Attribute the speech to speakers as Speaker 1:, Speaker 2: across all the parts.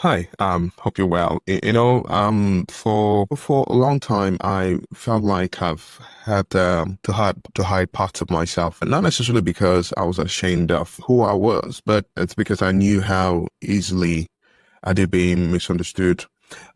Speaker 1: Hi, hope you're well. For a long time, I felt like I've had to hide parts of myself, and not necessarily because I was ashamed of who I was, but it's because I knew how easily I did being misunderstood,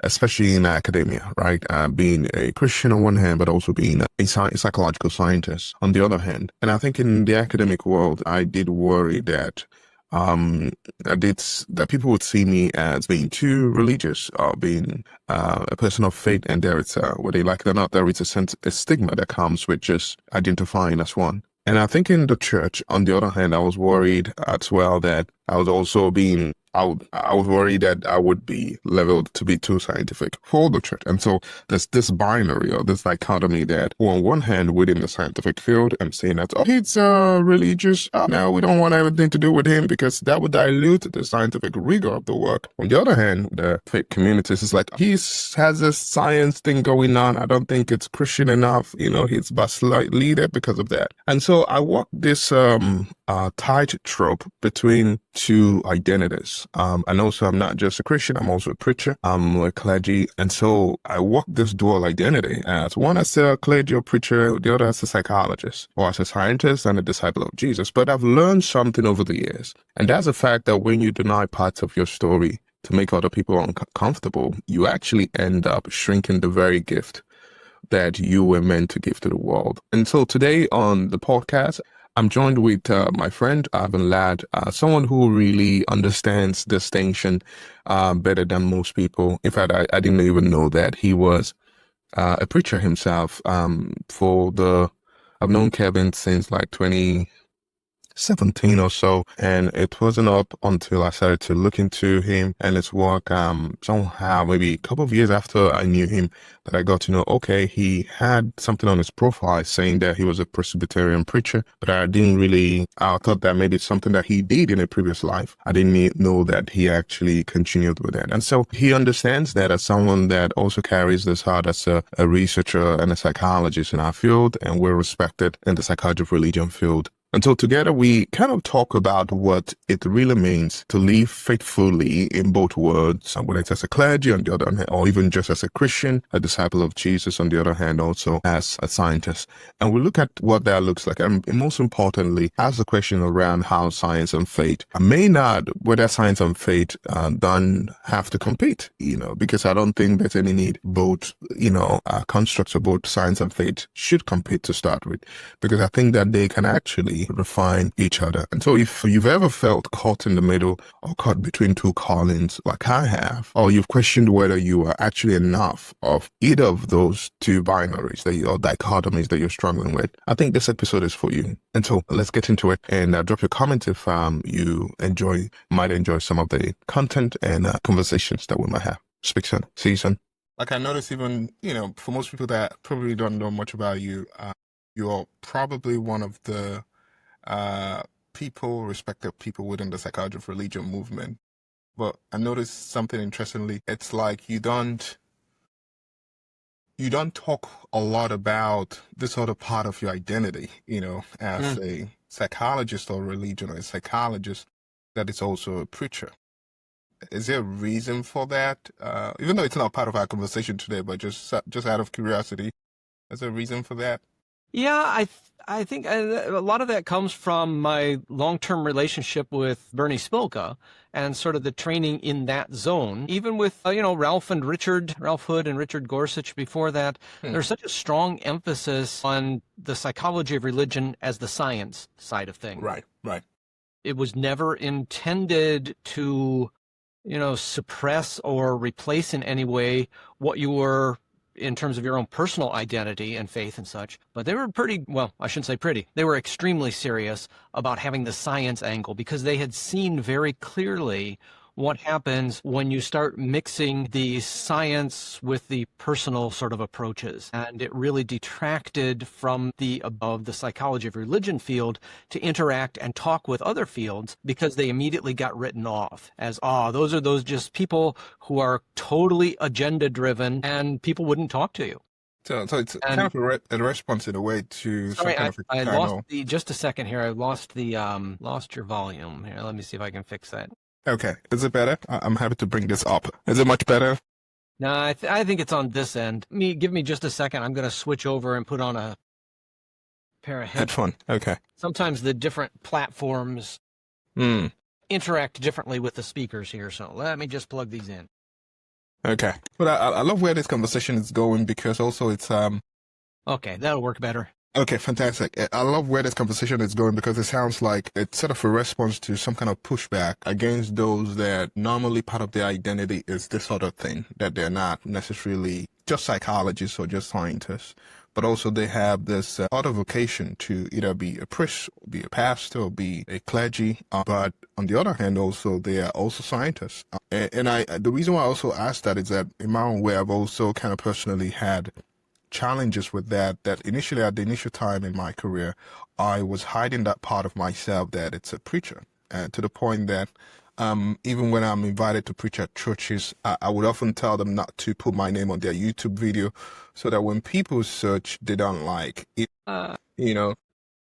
Speaker 1: especially in academia, right? Being a Christian on one hand, but also being a psychological scientist on the other hand. And I think in the academic world, I did worry that um that people would see me as being too religious or being a person of faith, and there it's whether you like it or not, there is a stigma that comes with just identifying as one. And I think in the church, on the other hand, I was worried as well that I was also being I was worried that I would be leveled to be too scientific for the church. And so there's this binary or this dichotomy that on one hand within the scientific field, I'm saying that, oh, he's religious. No, we don't want anything to do with him because that would dilute the scientific rigor of the work. On the other hand, the faith communities is like, has a science thing going on. I don't think it's Christian enough. He's but slight leader because of that. And so I walked this tightrope between two identities. And also I'm not just a Christian, I'm also a preacher, I'm a clergy. And so I walk this dual identity as one as a clergy or preacher, the other as a psychologist or as a scientist and a disciple of Jesus. But I've learned something over the years. And that's the fact that when you deny parts of your story to make other people uncomfortable, you actually end up shrinking the very gift that you were meant to give to the world. And so today on the podcast, I'm joined with my friend, Ivan Ladd, someone who really understands distinction better than most people. In fact, I didn't even know that he was a preacher himself. I've known Kevin since like 2017 or so, and it wasn't up until I started to look into him and his work somehow maybe a couple of years after I knew him that I got to know, okay, he had something on his profile saying that he was a Presbyterian preacher, but I thought that maybe it's something that he did in a previous life. I didn't know that he actually continued with that. And so he understands that as someone that also carries this heart as a researcher and a psychologist in our field, and we're respected in the psychology of religion field. And so together we kind of talk about what it really means to live faithfully in both worlds, whether it's as a clergy on the other hand, or even just as a Christian, a disciple of Jesus on the other hand, also as a scientist. And we look at what that looks like. And most importantly, ask the question around how science and faith whether science and faith don't have to compete, because I don't think there's any need. Both, constructs of both science and faith should compete to start with, because I think that they can actually refine each other. And so if you've ever felt caught in the middle or caught between two callings like I have, or you've questioned whether you are actually enough of either of those two binaries or dichotomies that you're struggling with, I think this episode is for you. And so let's get into it, and drop your comment if you might enjoy some of the content and conversations that we might have. Speak soon. See you soon. Like I noticed, even, for most people that probably don't know much about you, you're probably one of the respected people within the psychology of religion movement. But I noticed something interestingly. It's like you don't talk a lot about this other part of your identity, as a psychologist or religion or a psychologist, that is also a preacher. Is there a reason for that? Even though it's not part of our conversation today, but just out of curiosity, is there a reason for that?
Speaker 2: Yeah, I think a lot of that comes from my long-term relationship with Bernie Spilka and sort of the training in that zone. Even with, Ralph Hood and Richard Gorsuch before that, there's such a strong emphasis on the psychology of religion as the science side of things.
Speaker 1: Right.
Speaker 2: It was never intended to, suppress or replace in any way what you were in terms of your own personal identity and faith and such. But they were I shouldn't say pretty, they were extremely serious about having the science angle, because they had seen very clearly what happens when you start mixing the science with the personal sort of approaches. And it really detracted from the psychology of religion field to interact and talk with other fields, because they immediately got written off as, those are those just people who are totally agenda driven, and people wouldn't talk to you.
Speaker 1: So it's kind of a response in a way to some
Speaker 2: Sorry,
Speaker 1: kind of
Speaker 2: I lost just a second here. I lost lost your volume here. Let me see if I can fix that.
Speaker 1: Okay. Is it better? I'm happy to bring this up. Is it much better?
Speaker 2: No, I think it's on this end. Give me just a second. I'm going to switch over and put on a pair of headphones.
Speaker 1: Headphone. Okay.
Speaker 2: Sometimes the different platforms
Speaker 1: Hmm.
Speaker 2: interact differently with the speakers here, so let me just plug these in.
Speaker 1: Okay. But I love where this conversation is going because also it's
Speaker 2: Okay, that'll work better.
Speaker 1: okay, fantastic. I love where this conversation is going because it sounds like it's sort of a response to some kind of pushback against those that normally part of their identity is this other thing, that they're not necessarily just psychologists or just scientists, but also they have this other vocation to either be a priest, be a pastor, or be a clergy. But on the other hand, also they are also scientists. The reason why I also asked that is that in my own way, I've also kind of personally had challenges with that initially at the initial time in my career, I was hiding that part of myself that it's a preacher, to the point that even when I'm invited to preach at churches, I would often tell them not to put my name on their YouTube video so that when people search, they don't like it, you know.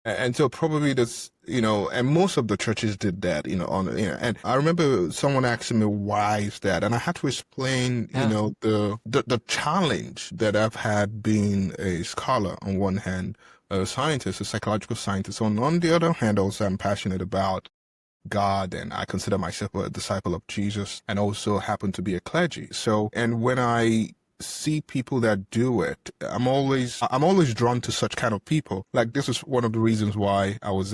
Speaker 1: And so probably this, and most of the churches did that, and I remember someone asking me, why is that? And I had to explain, the challenge that I've had being a scholar on one hand, a scientist, a psychological scientist. On the other hand, also I'm passionate about God and I consider myself a disciple of Jesus and also happen to be a clergy. So, and when I see people that do it, I'm always drawn to such kind of people. Like this is one of the reasons why I was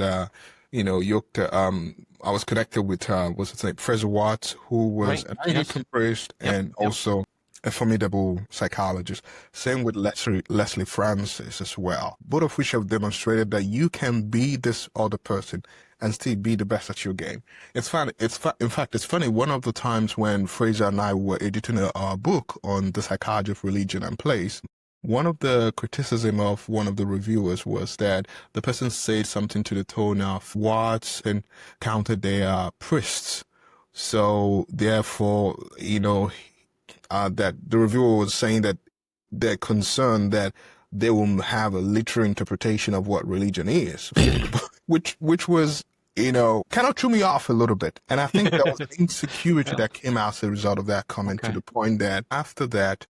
Speaker 1: yoked I was connected with what's his name, Fraser Watts, who was
Speaker 2: Right.
Speaker 1: an Anglican priest and
Speaker 2: Yep.
Speaker 1: also a formidable psychologist. Same with Leslie Francis as well. Both of which have demonstrated that you can be this other person and still be the best at your game. It's funny. In fact, it's funny. One of the times when Fraser and I were editing a book on the psychology of religion and place, one of the criticism of one of the reviewers was that the person said something to the tone of Watts and counted their priests. So therefore, that the reviewer was saying that they're concerned that they will have a literal interpretation of what religion is, which was, kind of threw me off a little bit. And I think there was an insecurity that came out as a result of that comment to the point that after that,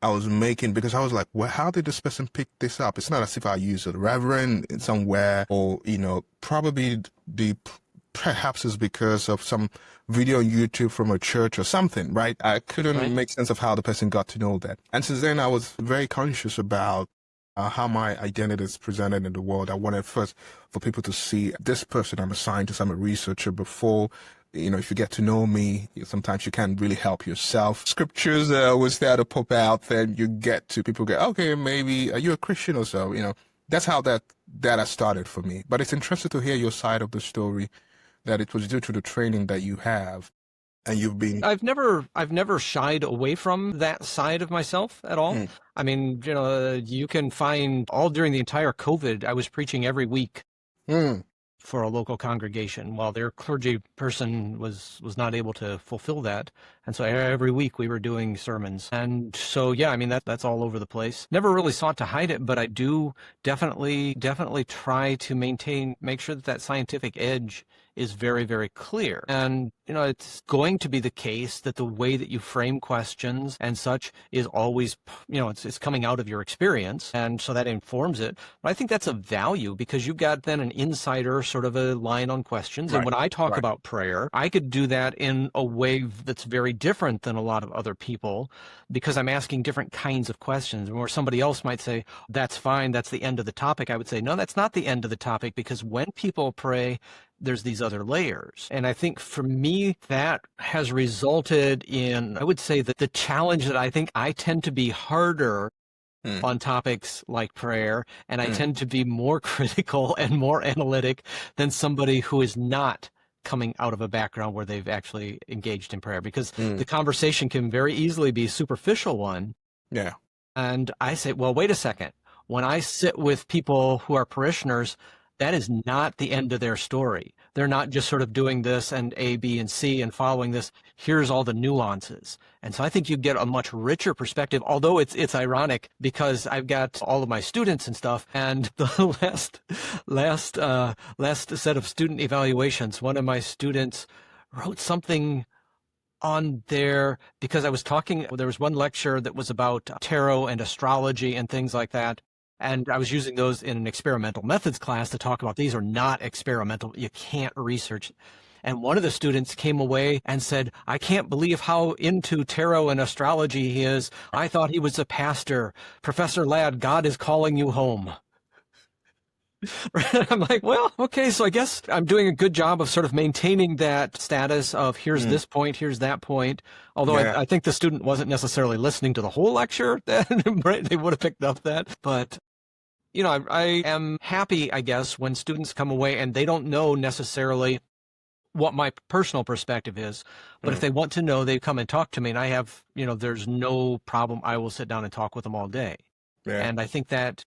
Speaker 1: I was making, because I was like, well, how did this person pick this up? It's not as if I used a reverend somewhere or, probably perhaps it's because of some video on YouTube from a church or something, right? I couldn't make sense of how the person got to know that. And since then, I was very conscious about how my identity is presented in the world. I wanted first for people to see this person. I'm a scientist, I'm a researcher before. If you get to know me, sometimes you can't really help yourself. Scriptures will start to pop out, then you get to people go, okay, maybe are you a Christian or so? That's how that has started for me. But it's interesting to hear your side of the story, that it was due to the training that you have and you've been.
Speaker 2: I've never shied away from that side of myself at all. I mean, you can find all during the entire COVID, I was preaching every week for a local congregation while their clergy person was not able to fulfill that. And so every week we were doing sermons. And so, yeah, I mean, that's all over the place. Never really sought to hide it, but I do definitely try to make sure that scientific edge is very, very clear. And, it's going to be the case that the way that you frame questions and such is always, it's coming out of your experience. And so that informs it. But I think that's a value because you've got then an insider sort of a line on questions. And when I talk about prayer, I could do that in a way that's very different than a lot of other people because I'm asking different kinds of questions. Where somebody else might say, that's fine, that's the end of the topic. I would say, no, that's not the end of the topic because when people pray, there's these other layers. And I think for me, that has resulted in, I would say that the challenge that I think I tend to be harder on topics like prayer, and I tend to be more critical and more analytic than somebody who is not coming out of a background where they've actually engaged in prayer, because the conversation can very easily be a superficial one.
Speaker 1: Yeah.
Speaker 2: And I say, well, wait a second. When I sit with people who are parishioners, that is not the end of their story. They're not just sort of doing this and A, B, and C and following this. Here's all the nuances. And so I think you get a much richer perspective, although it's ironic because I've got all of my students and stuff, and the last set of student evaluations, one of my students wrote something on there because I was talking, there was one lecture that was about tarot and astrology and things like that. And I was using those in an experimental methods class to talk about these are not experimental. You can't research. And one of the students came away and said, I can't believe how into tarot and astrology he is. I thought he was a pastor. Professor Ladd, God is calling you home. I'm like, well, okay, so I guess I'm doing a good job of sort of maintaining that status of here's this point, here's that point. Although
Speaker 1: Yeah.
Speaker 2: I think the student wasn't necessarily listening to the whole lecture, right? They would have picked up that. But, you know, I am happy, I guess, when students come away and they don't know necessarily what my personal perspective is. But if they want to know, they come and talk to me, and I have, you know, there's no problem. I will sit down and talk with them all day.
Speaker 1: Yeah.
Speaker 2: And I think that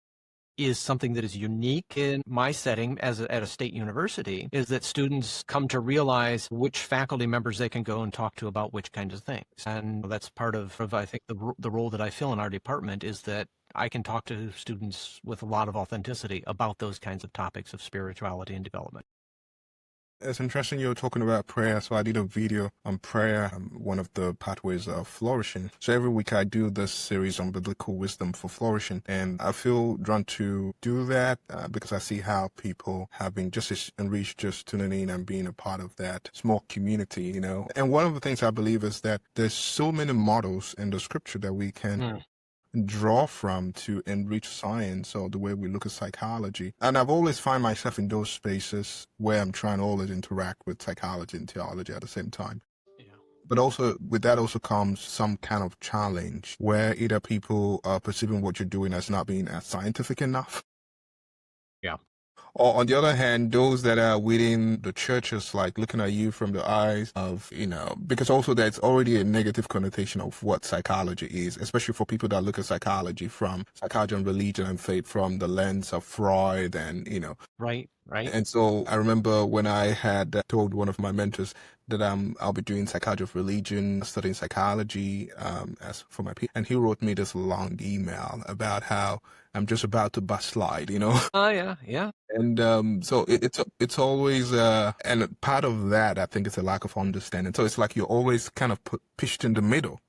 Speaker 2: is something that is unique in my setting at a state university, is that students come to realize which faculty members they can go and talk to about which kinds of things. And that's part of I think, the role that I fill in our department, is that I can talk to students with a lot of authenticity about those kinds of topics of spirituality and development.
Speaker 1: It's interesting you're talking about prayer. So I did a video on prayer, one of the pathways of flourishing. So every week I do this series on biblical wisdom for flourishing. And I feel drawn to do that because I see how people have been just as enriched just tuning in and being a part of that small community, you know. And one of the things I believe is that there's so many models in the scripture that we can draw from to enrich science or the way we look at psychology. And I've always find myself in those spaces where I'm trying to always interact with psychology and theology at the same time.
Speaker 2: Yeah.
Speaker 1: But also with that also comes some kind of challenge where either people are perceiving what you're doing as not being as scientific enough.
Speaker 2: Yeah.
Speaker 1: Or on the other hand, those that are within the churches, like looking at you from the eyes of, you know, because also there's already a negative connotation of what psychology is, especially for people that look at psychology and religion and faith from the lens of Freud and, you know.
Speaker 2: Right.
Speaker 1: And so I remember when I had told one of my mentors that I'll be doing psychology of religion, studying psychology as for my PhD, and he wrote me this long email about how I'm just about to backslide, you know.
Speaker 2: Oh, yeah.
Speaker 1: And so it's always and part of that I think is a lack of understanding. So it's like you're always kind of pitched in the middle.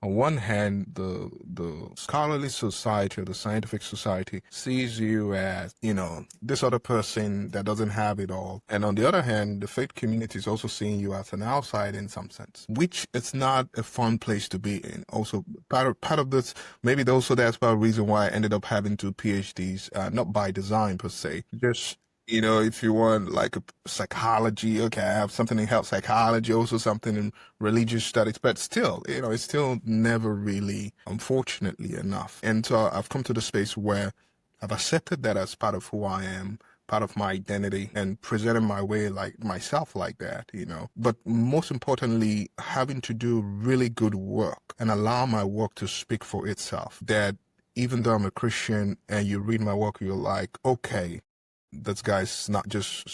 Speaker 1: On one hand, the scholarly society or the scientific society sees you as, you know, this other person that doesn't have it all. And on the other hand, the faith community is also seeing you as an outsider in some sense, which it's not a fun place to be in. Also, part of this, maybe also that's part of the reason why I ended up having two PhDs, not by design per se, just, you know, if you want like a psychology, okay, I have something in health psychology, also something in religious studies, but still, you know, it's still never really, unfortunately enough. And so I've come to the space where I've accepted that as part of who I am, part of my identity, and presenting my way like myself like that, you know. But most importantly, having to do really good work and allow my work to speak for itself. That even though I'm a Christian and you read my work, you're like, okay, this guy's not just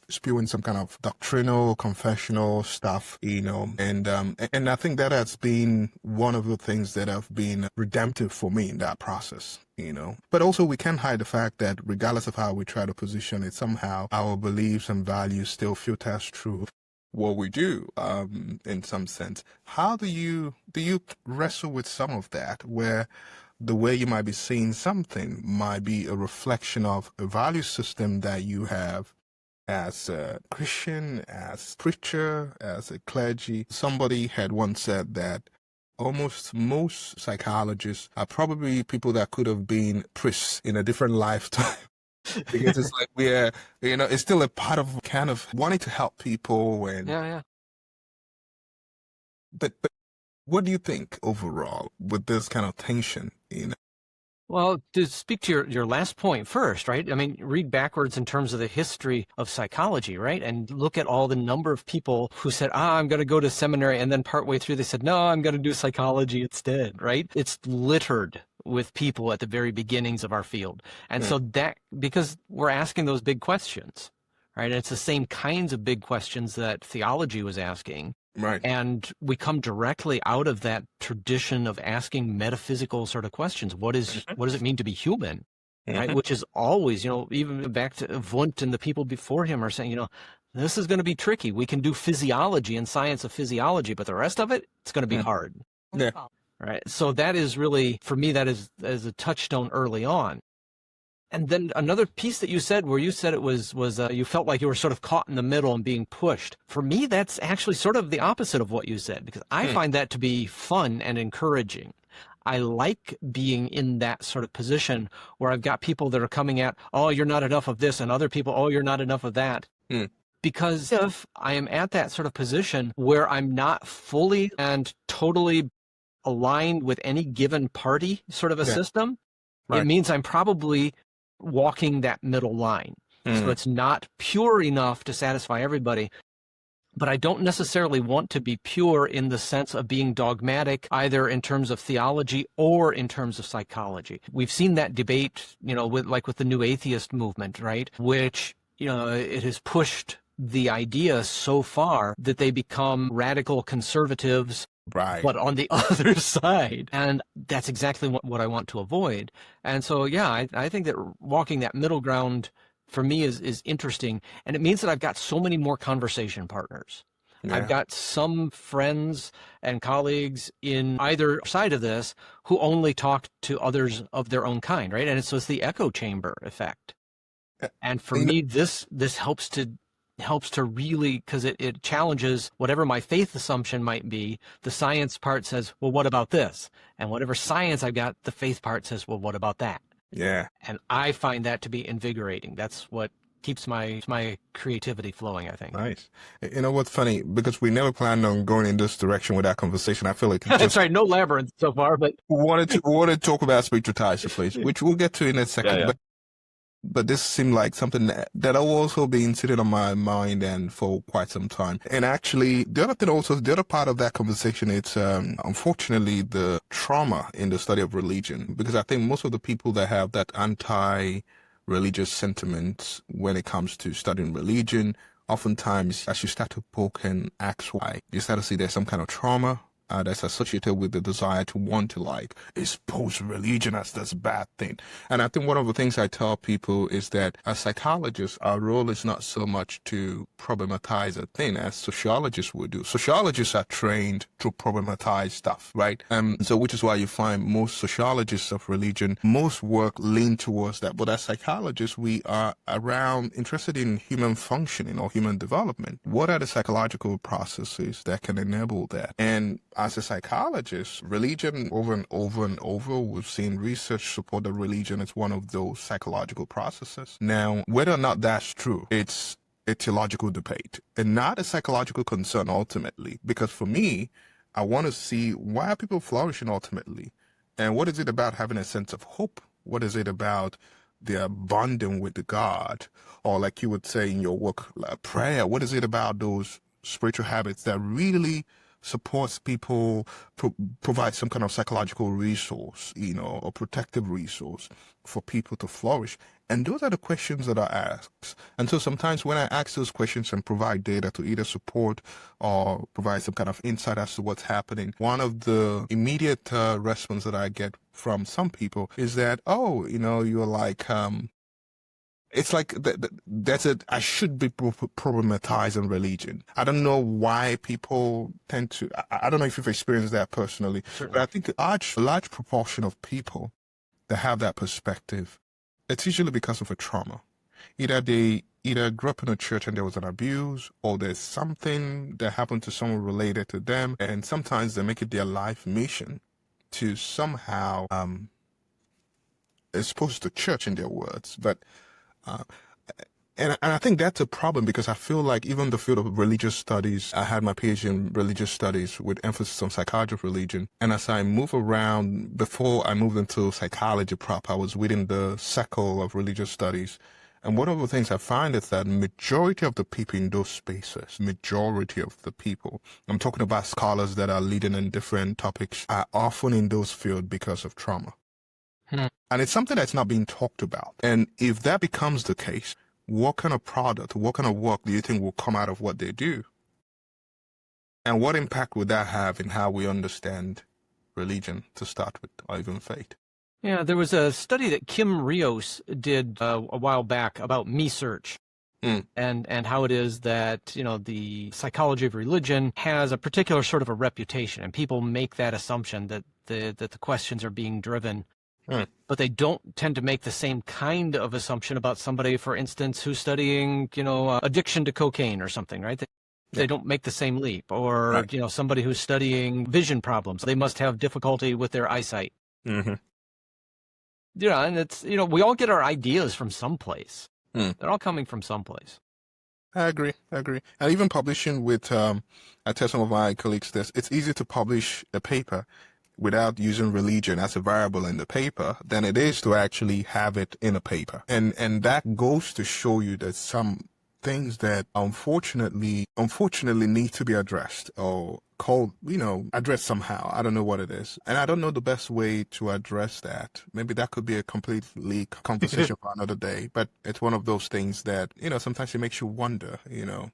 Speaker 1: spewing some kind of doctrinal, confessional stuff, you know, and I think that has been one of the things that have been redemptive for me in that process, you know. But also we can't hide the fact that regardless of how we try to position it, somehow our beliefs and values still filters through what we do, in some sense. How do you wrestle with some of that, where the way you might be seeing something might be a reflection of a value system that you have as a Christian, as preacher, as a clergy? Somebody had once said that almost most psychologists are probably people that could have been priests in a different lifetime. Because it's like we're, you know, it's still a part of kind of wanting to help people. And
Speaker 2: Yeah.
Speaker 1: but what do you think overall with this kind of tension, you know?
Speaker 2: Well, to speak to your last point first, right? I mean, read backwards in terms of the history of psychology, right? And look at all the number of people who said, I'm going to go to seminary. And then partway through, they said, no, I'm going to do psychology instead, right? It's littered with people at the very beginnings of our field. And so that, because we're asking those big questions, right? And it's the same kinds of big questions that theology was asking.
Speaker 1: Right.
Speaker 2: And we come directly out of that tradition of asking metaphysical sort of questions. What does it mean to be human? Right? Which is always, you know, even back to Wundt and the people before him are saying, you know, this is going to be tricky. We can do physiology and science of physiology, but the rest of it, it's going to be hard.
Speaker 1: Yeah.
Speaker 2: Right. So that is really, for me, that is a touchstone early on. And then another piece that you said, where you said it was you felt like you were sort of caught in the middle and being pushed. For me, that's actually sort of the opposite of what you said, because I find that to be fun and encouraging. I like being in that sort of position where I've got people that are coming at, oh, you're not enough of this, and other people, oh, you're not enough of that. Because if I am at that sort of position where I'm not fully and totally aligned with any given party sort of a system, it means I'm probably walking that middle line. So it's not pure enough to satisfy everybody. But I don't necessarily want to be pure in the sense of being dogmatic, either in terms of theology or in terms of psychology. We've seen that debate, with the new atheist movement, right? Which, it has pushed the idea so far that they become radical conservatives,
Speaker 1: Right.
Speaker 2: but on the other side. And that's exactly what I want to avoid. And so, I think that walking that middle ground for me is interesting. And it means that I've got so many more conversation partners.
Speaker 1: Yeah.
Speaker 2: I've got some friends and colleagues in either side of this who only talk to others of their own kind, right? And so it's the echo chamber effect. And for me, this helps to really, because it challenges whatever my faith assumption might be. The science part says, well, what about this? And whatever science I've got, the faith part says, well, what about that?
Speaker 1: Yeah.
Speaker 2: And I find that to be invigorating. That's what keeps my creativity flowing, I think.
Speaker 1: Nice. You know what's funny? Because we never planned on going in this direction with that conversation. I feel like
Speaker 2: That's right. No labyrinth so far, but
Speaker 1: wanted to talk about spiritual ties, please, which we'll get to in a second.
Speaker 2: Yeah.
Speaker 1: But this seemed like something that I've also been sitting on my mind and for quite some time. And actually, the other part of that conversation, it's unfortunately the trauma in the study of religion, because I think most of the people that have that anti-religious sentiment when it comes to studying religion, oftentimes as you start to poke and ask why, you start to see there's some kind of trauma that's associated with the desire to want to expose religion as this bad thing. And I think one of the things I tell people is that as psychologists, our role is not so much to problematize a thing as sociologists would do. Sociologists are trained to problematize stuff, right? So which is why you find most sociologists of religion, most work lean towards that. But as psychologists, we are interested in human functioning or human development. What are the psychological processes that can enable that? And as a psychologist, religion over and over and over, we've seen research support that religion is one of those psychological processes. Now, whether or not that's true, it's a theological debate and not a psychological concern ultimately. Because for me, I want to see why are people flourishing ultimately? And what is it about having a sense of hope? What is it about their bonding with the God? Or like you would say in your work, prayer, what is it about those spiritual habits that really supports people, provides some kind of psychological resource, or protective resource for people to flourish? And those are the questions that are asked. And so sometimes when I ask those questions and provide data to either support or provide some kind of insight as to what's happening, one of the immediate response that I get from some people is that, you're like, it's like that's it. I should be problematizing religion. I don't know why people tend to. I don't know if you've experienced that personally,
Speaker 2: Certainly.
Speaker 1: but I think a large proportion of people that have that perspective, it's usually because of a trauma. Either they grew up in a church and there was an abuse, or there's something that happened to someone related to them, and sometimes they make it their life mission to somehow expose the church, in their words, but. And I think that's a problem, because I feel like even the field of religious studies, I had my PhD in religious studies with emphasis on psychology of religion. And as I move around, before I moved into psychology proper, I was within the circle of religious studies. And one of the things I find is that majority of the people in those spaces, majority of the people, I'm talking about scholars that are leading in different topics, are often in those fields because of trauma. And it's something that's not being talked about. And if that becomes the case, what kind of product, what kind of work do you think will come out of what they do? And what impact would that have in how we understand religion to start with, or even faith?
Speaker 2: Yeah, there was a study that Kim Rios did a while back about me search. and how it is that, you know, the psychology of religion has a particular sort of a reputation, and people make that assumption that the questions are being driven, but they don't tend to make the same kind of assumption about somebody, for instance, who's studying, you know, addiction to cocaine or something, right? They don't make the same leap. Or,
Speaker 1: Right.
Speaker 2: you know, somebody who's studying vision problems, they must have difficulty with their eyesight.
Speaker 1: Mm-hmm.
Speaker 2: Yeah, and it's, you know, we all get our ideas from someplace.
Speaker 1: Mm.
Speaker 2: They're all coming from someplace.
Speaker 1: I agree. I agree. And even publishing with, I tell some of my colleagues this, it's easier to publish a paper without using religion as a variable in the paper than it is to actually have it in a paper. And that goes to show you that some things that unfortunately need to be addressed or called, addressed somehow. I don't know what it is. And I don't know the best way to address that. Maybe that could be a completely conversation for another day, but it's one of those things that, sometimes it makes you wonder,
Speaker 2: Well,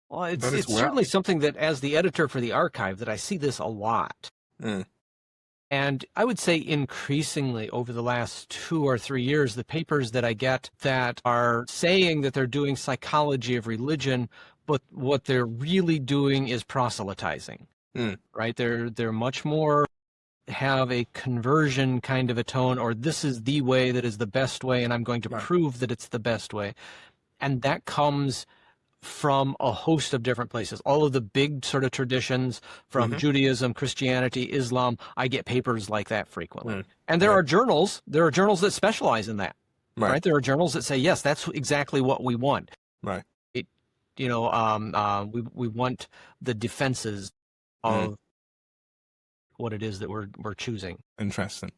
Speaker 1: But
Speaker 2: it's
Speaker 1: well.
Speaker 2: certainly something that, as the editor for the archive, that I see this a lot.
Speaker 1: Mm.
Speaker 2: And I would say increasingly over the last 2 or 3 years, the papers that I get that are saying that they're doing psychology of religion, but what they're really doing is proselytizing, right? They're much more have a conversion kind of a tone, or this is the way that is the best way, and I'm going to prove that it's the best way. And that comes from a host of different places. All of the big sort of traditions from Judaism, Christianity, Islam, I get papers like that frequently. And there are journals that specialize in that, right? There are journals that say, yes, that's exactly what we want.
Speaker 1: Right.
Speaker 2: We want the defenses of what it is that we're choosing.
Speaker 1: Interesting.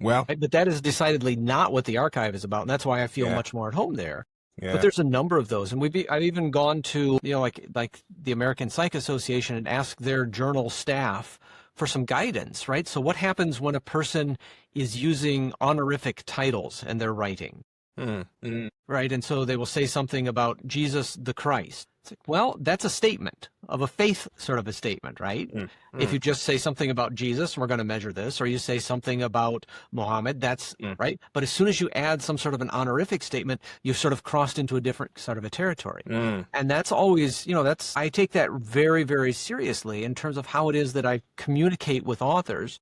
Speaker 1: Well,
Speaker 2: Right? But that is decidedly not what the archive is about, and that's why I feel much more at home there.
Speaker 1: Yeah.
Speaker 2: But there's a number of those, and I've even gone to, like the American Psych Association and asked their journal staff for some guidance, right? So what happens when a person is using honorific titles in their writing? Right? And so they will say something about Jesus the Christ. It's like, well, that's a statement of a faith, sort of a statement, right? If you just say something about Jesus, we're going to measure this, or you say something about Muhammad, that's right. But as soon as you add some sort of an honorific statement, you've sort of crossed into a different sort of a territory. And that's always, I take that very, very seriously in terms of how it is that I communicate with authors,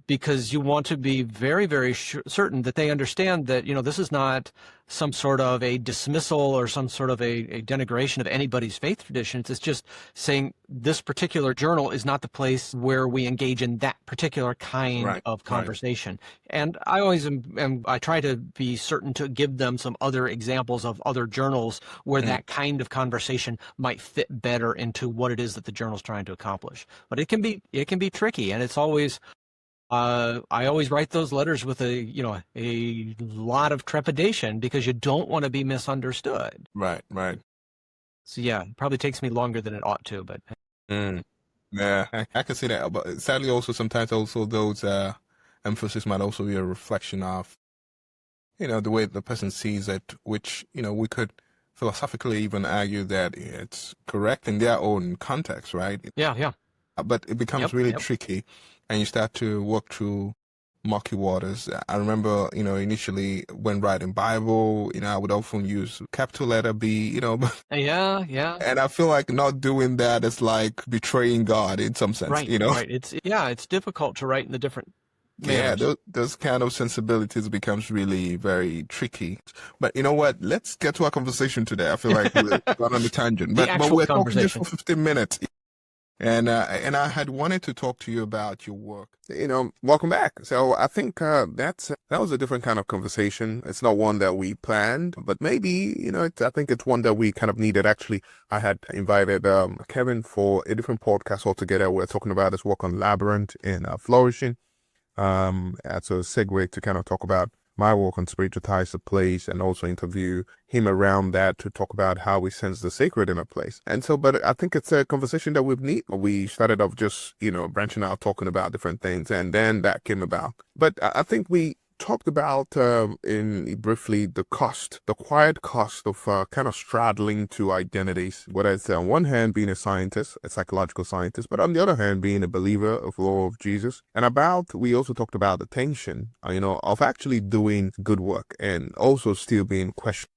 Speaker 2: because you want to be very, very certain that they understand that, this is not some sort of a dismissal or some sort of a denigration of anybody's faith traditions. It's just saying this particular journal is not the place where we engage in that particular kind of conversation. And I always I try to be certain to give them some other examples of other journals where that kind of conversation might fit better into what it is that the journal's trying to accomplish. But it can be tricky, and it's always, I always write those letters with a lot of trepidation, because you don't want to be misunderstood.
Speaker 1: Right.
Speaker 2: So yeah, it probably takes me longer than it ought to, but
Speaker 1: Yeah, I can see that. But sadly, also sometimes also those emphasis might also be a reflection of, the way the person sees it, which, we could philosophically even argue that it's correct in their own context, right?
Speaker 2: Yeah.
Speaker 1: But it becomes really tricky, and you start to walk through murky waters. I remember, initially when writing Bible, I would often use capital letter B,
Speaker 2: Yeah.
Speaker 1: And I feel like not doing that is like betraying God in some sense,
Speaker 2: Right. It's difficult to write in the different manners.
Speaker 1: Yeah, those kind of sensibilities becomes really very tricky. But you know what? Let's get to our conversation today. I feel like we're gone on a tangent, but we're talking just for 15 minutes. And I had wanted to talk to you about your work. Welcome back. So I think that was a different kind of conversation. It's not one that we planned, but maybe I think it's one that we kind of needed. Actually, I had invited Kevin for a different podcast altogether. We're talking about his work on Labyrinth and Flourishing. As a segue to kind of talk about my work on spiritual ties to place, and also interview him around that to talk about how we sense the sacred in a place. And so, but I think it's a conversation that we've need. We started off just, branching out, talking about different things, and then that came about. But I think we talked about in briefly the quiet cost of kind of straddling two identities, whether it's on one hand being a scientist, a psychological scientist, but on the other hand being a believer of the law of Jesus. And we also talked about the tension, of actually doing good work and also still being questioned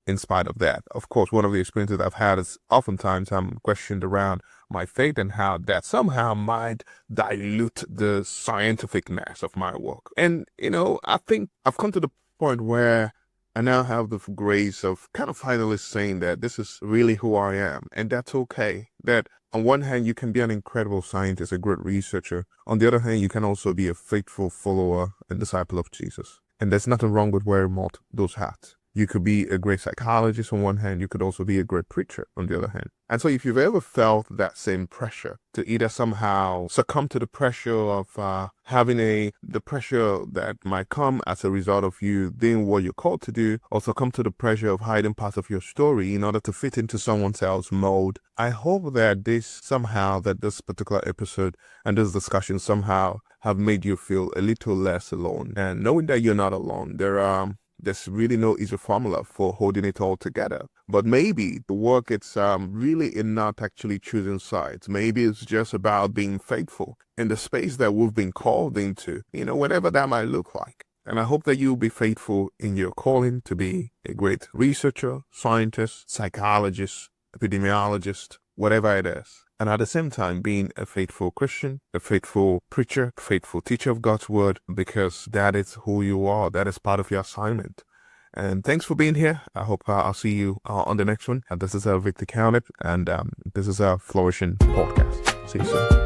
Speaker 1: in spite of that. Of course, one of the experiences I've had is oftentimes I'm questioned around my faith and how that somehow might dilute the scientificness of my work. And, I think I've come to the point where I now have the grace of kind of finally saying that this is really who I am, and that's okay. That on one hand, you can be an incredible scientist, a great researcher. On the other hand, you can also be a faithful follower and disciple of Jesus. And there's nothing wrong with wearing those hats. You could be a great psychologist on one hand, you could also be a great preacher on the other hand. And so if you've ever felt that same pressure to either somehow succumb to the pressure of having the pressure that might come as a result of you doing what you're called to do, or succumb to the pressure of hiding parts of your story in order to fit into someone else's mold, I hope that this particular episode and this discussion somehow have made you feel a little less alone. And knowing that you're not alone, there's really no easy formula for holding it all together. But maybe the work it's really in not actually choosing sides. Maybe it's just about being faithful in the space that we've been called into, whatever that might look like. And I hope that you'll be faithful in your calling to be a great researcher, scientist, psychologist, epidemiologist, whatever it is. And at the same time, being a faithful Christian, a faithful preacher, a faithful teacher of God's word, because that is who you are. That is part of your assignment. And thanks for being here. I hope I'll see you on the next one. And this is Victor Candid, and this is a Flourishing Podcast. See you soon.